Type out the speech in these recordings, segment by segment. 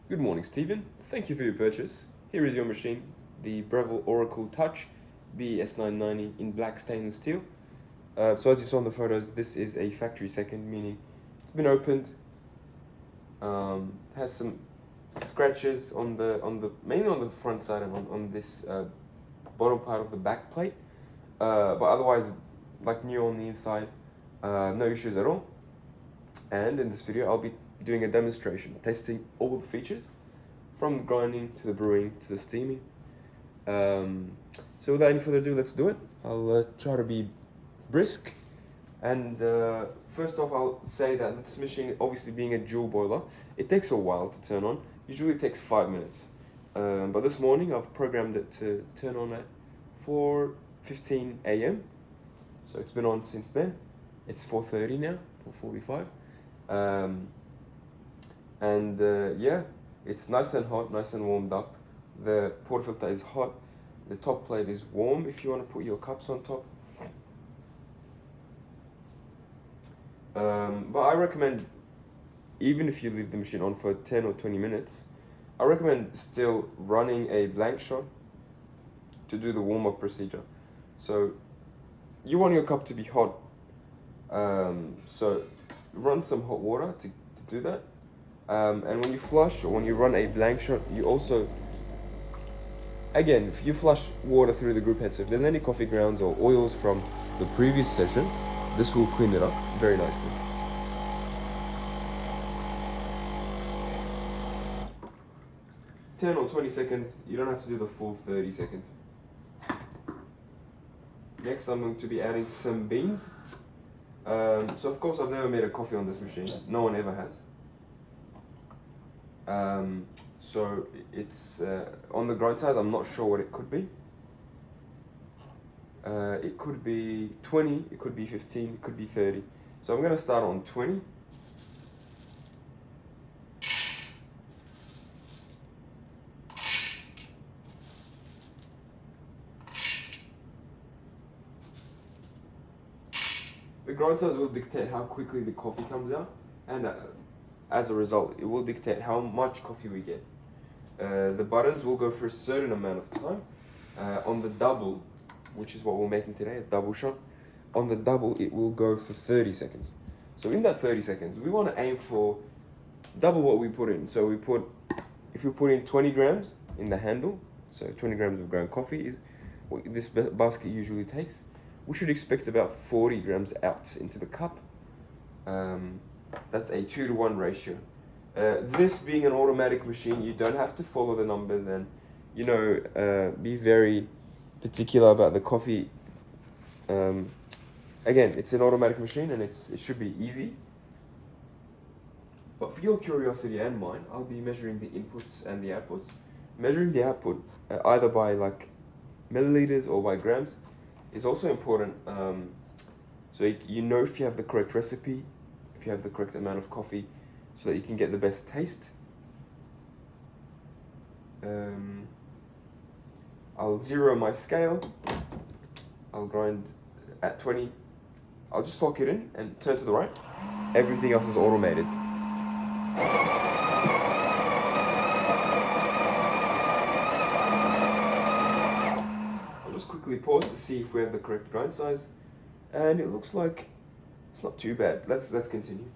Good morning, Stephen. Thank you for your purchase. Here is your machine, the Breville Oracle Touch BES990 in black stainless steel. So as you saw in the photos, this is a factory second, meaning it's been opened. Has some scratches on the mainly on the front side and on this bottom part of the back plate, but otherwise like new on the inside. No issues at all. And in this video, I'll be doing a demonstration, testing all the features, from the grinding to the brewing to the steaming. So without any further ado, let's do it. I'll try to be brisk. And first off, I'll say that this machine, obviously being a dual boiler, it takes a while to turn on. Usually it takes 5 minutes. But this morning, I've programmed it to turn on at 4:15 a.m. So it's been on since then. It's 4:30 now, 4:45. Yeah, it's nice and hot, nice and warmed up. The portafilter is hot. The top plate is warm if you want to put your cups on top. But I recommend, even if you leave the machine on for 10 or 20 minutes, I recommend still running a blank shot to do the warm-up procedure. So you want your cup to be hot, so run some hot water to do that. And when you flush or when you run a blank shot, you also, again, if you flush water through the group head, so if there's any coffee grounds or oils from the previous session, this will clean it up very nicely. "10 or 20 seconds, you don't have to do the full 30 seconds. Next, I'm going to be adding some beans. So of course I've never made a coffee on this machine, no one ever has. So it's on the grind size, I'm not sure what it could be. It could be 20, it could be 15, it could be 30. So I'm going to start on 20. The grind size will dictate how quickly the coffee comes out, and as a result, it will dictate how much coffee we get. The buttons will go for a certain amount of time. On the double, which is what we're making today, a double shot, on the double it will go for 30 seconds. So in that 30 seconds, we want to aim for double what we put in. So if we put in 20 grams in the handle, so 20 grams of ground coffee is what this basket usually takes, we should expect about 40 grams out into the cup. That's a 2-to-1 ratio. This being an automatic machine, you don't have to follow the numbers and, be very particular about the coffee. Again, it's an automatic machine and it should be easy. But for your curiosity and mine, I'll be measuring the inputs and the outputs. Measuring the output either by like milliliters or by grams is also important. So you know if you have the correct recipe, if you have the correct amount of coffee, so that you can get the best taste. I'll zero my scale. I'll grind at 20. I'll just lock it in and turn to the right. Everything else is automated. I'll just quickly pause to see if we have the correct grind size, and it looks like it's not too bad. Let's continue.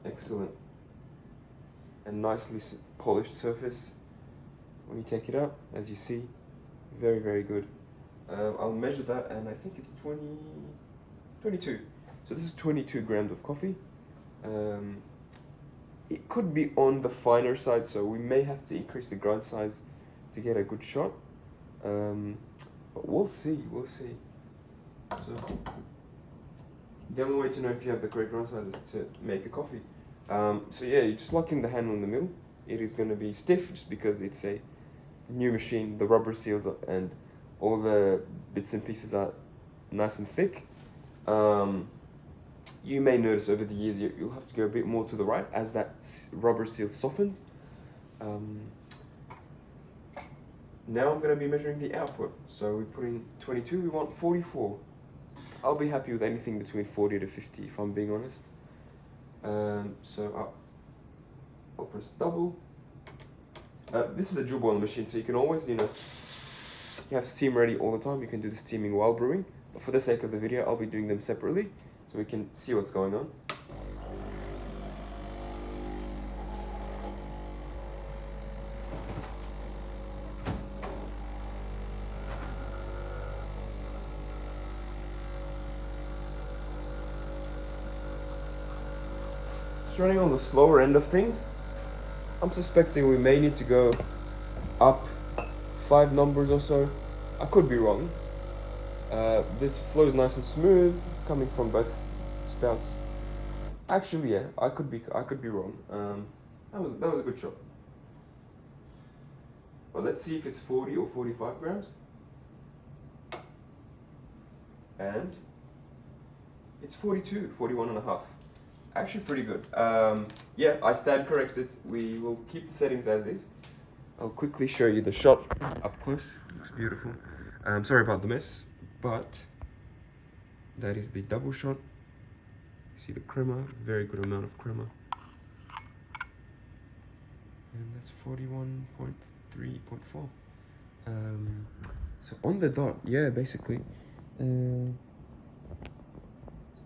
Excellent. And nicely polished surface when you take it out, as you see. Very, very good. I'll measure that, and I think it's 22. So this is 22 grams of coffee. It could be on the finer side, so we may have to increase the grind size to get a good shot. But we'll see. So the only way to know if you have the correct grind size is to make a coffee. So yeah, you just lock in the handle in the middle. It is going to be stiff just because it's a new machine. The rubber seals and all the bits and pieces are nice and thick. You may notice over the years you'll have to go a bit more to the right as that rubber seal softens. Now I'm going to be measuring the output. So we put in 22, we want 44. I'll be happy with anything between 40 to 50 if I'm being honest. So I'll press double. This is a dual boiler machine, so you can always, you have steam ready all the time. You can do the steaming while brewing. But for the sake of the video, I'll be doing them separately so we can see what's going on. It's running on the slower end of things. I'm suspecting we may need to go up 5 numbers or so. I could be wrong. This flows nice and smooth. It's coming from both spouts. Actually, yeah, I could be wrong. That was a good shot. Well, let's see if it's 40 or 45 grams. And it's 42, 41 and a half. Actually pretty good. Yeah, I stand corrected. We will keep the settings as is. I'll quickly show you the shot up close. Looks beautiful. Sorry about the mess, but that is the double shot. You see the crema, very good amount of crema. And that's 41.3.4. So on the dot, yeah, basically. So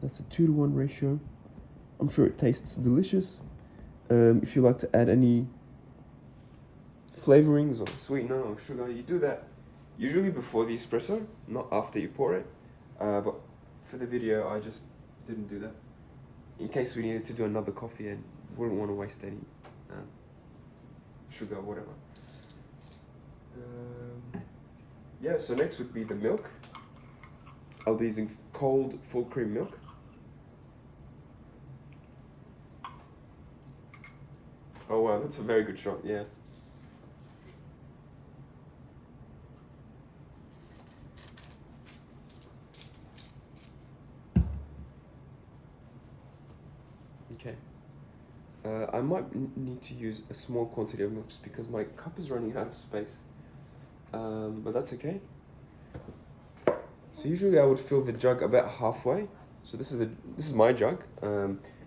that's a 2-to-1 ratio. I'm sure it tastes delicious. If you like to add any flavorings or sweetener or sugar, you do that usually before the espresso, not after you pour it. But for the video, I just didn't do that in case we needed to do another coffee and wouldn't want to waste any sugar or whatever. Yeah, so next would be the milk. I'll be using cold full cream milk. Oh wow, that's a very good shot, yeah. Okay. I might need to use a small quantity of milk just because my cup is running out of space. But that's okay. So usually I would fill the jug about halfway. So this is my jug.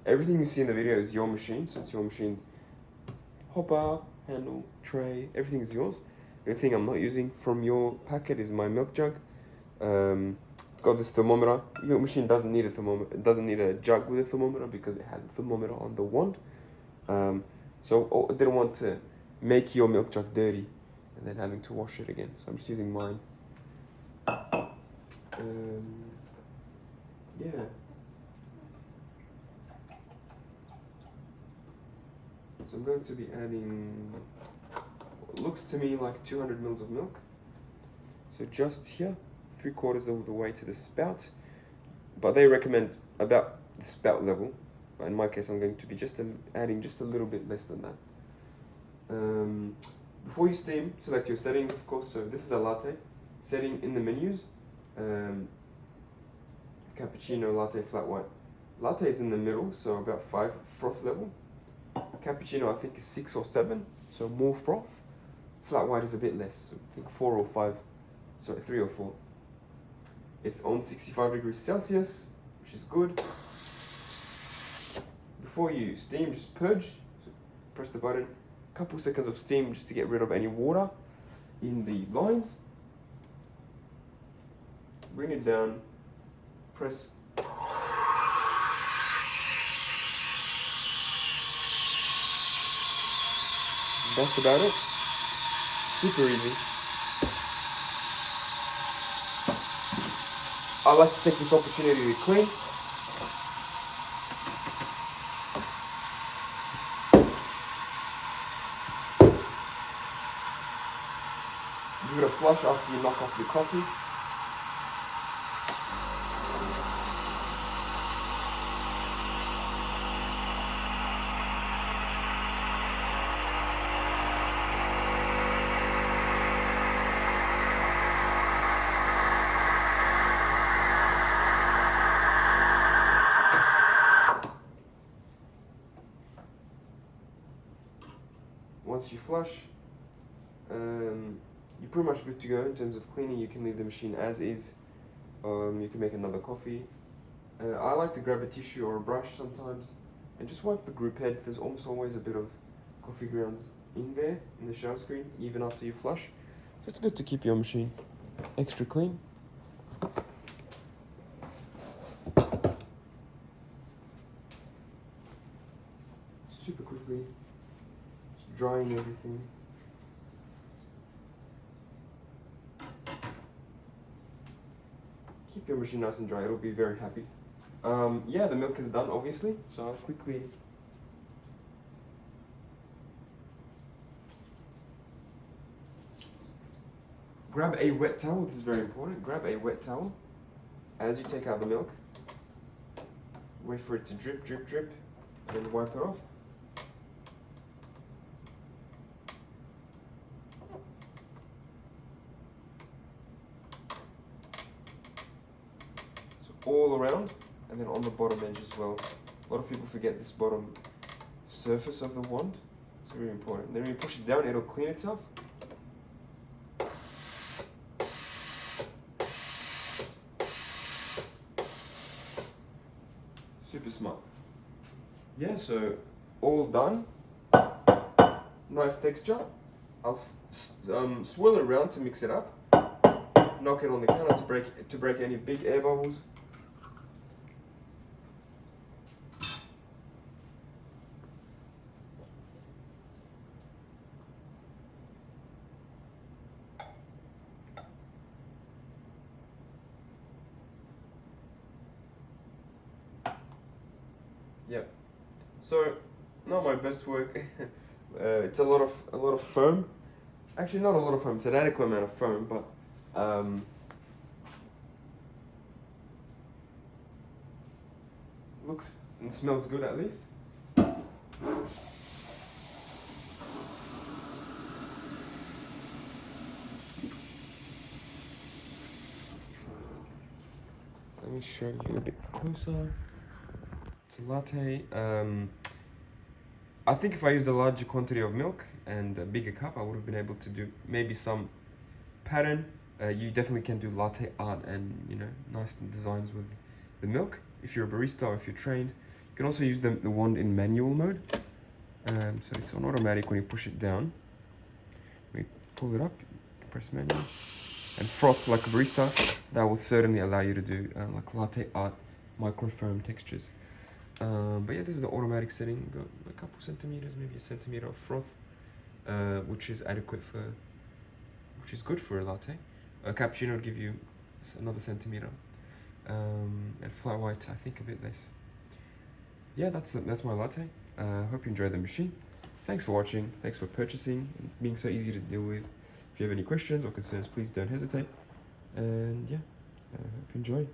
Everything you see in the video is your machine, so it's your machine's hopper, handle, tray, everything is yours. The only thing I'm not using from your packet is my milk jug. It's got this thermometer. Your machine doesn't need a thermometer. It doesn't need a jug with a thermometer because it has a thermometer on the wand. So I didn't want to make your milk jug dirty and then having to wash it again. So I'm just using mine. Yeah. So I'm going to be adding what looks to me like 200 mils of milk. So just here, 3/4 of the way to the spout. But they recommend about the spout level. But in my case, I'm going to be adding just a little bit less than that. Before you steam, select your settings, of course. So this is a latte. Setting in the menus. Cappuccino, latte, flat white. Latte is in the middle, so about 5 froth level. Cappuccino I think is 6 or 7, so more froth. Flat white is a bit less, so I think 4 or 5, sorry, 3 or 4. It's on 65 degrees Celsius, which is good. Before you steam, just purge. So press the button. Couple seconds of steam just to get rid of any water in the lines. Bring it down. Press. That's about it. Super easy. I like to take this opportunity to clean. Give it a flush after you knock off your coffee. once you flush, you're pretty much good to go in terms of cleaning. You can leave the machine as is. You can make another coffee. I like to grab a tissue or a brush sometimes and just wipe the group head. There's almost always a bit of coffee grounds in there in the shower screen, even after you flush. So it's good to keep your machine extra clean. Super quickly, just drying everything. Keep your machine nice and dry, it'll be very happy. Yeah, the milk is done obviously, so I'll quickly grab a wet towel. This is very important. Grab a wet towel as you take out the milk. Wait for it to drip, drip, drip, and wipe it off. All around, and then on the bottom edge as well. A lot of people forget this bottom surface of the wand. It's very important. Then when you push it down, it'll clean itself. Super smart. Yeah, so all done. Nice texture. I'll swirl it around to mix it up. Knock it on the counter to break any big air bubbles. Yep. So, not my best work. It's a lot of foam. Actually, not a lot of foam. It's an adequate amount of foam, but looks and smells good at least. Let me show you a bit closer. It's a latte. I think if I used a larger quantity of milk and a bigger cup, I would have been able to do maybe some pattern. You definitely can do latte art and, you know, nice designs with the milk. If you're a barista or if you're trained, you can also use the wand in manual mode. So it's on automatic. When you push it down, when you pull it up, you can press manual and froth like a barista. That will certainly allow you to do like latte art, microfoam textures. But yeah, this is the automatic setting. You've got a couple centimeters, maybe a centimeter of froth, which is adequate for, which is good for a latte. A cappuccino would give you another centimeter, and flat white I think a bit less. Yeah, that's my latte. Hope you enjoyed the machine. Thanks for watching. Thanks for purchasing and being so easy to deal with. If you have any questions or concerns, please don't hesitate. And yeah, hope you enjoy.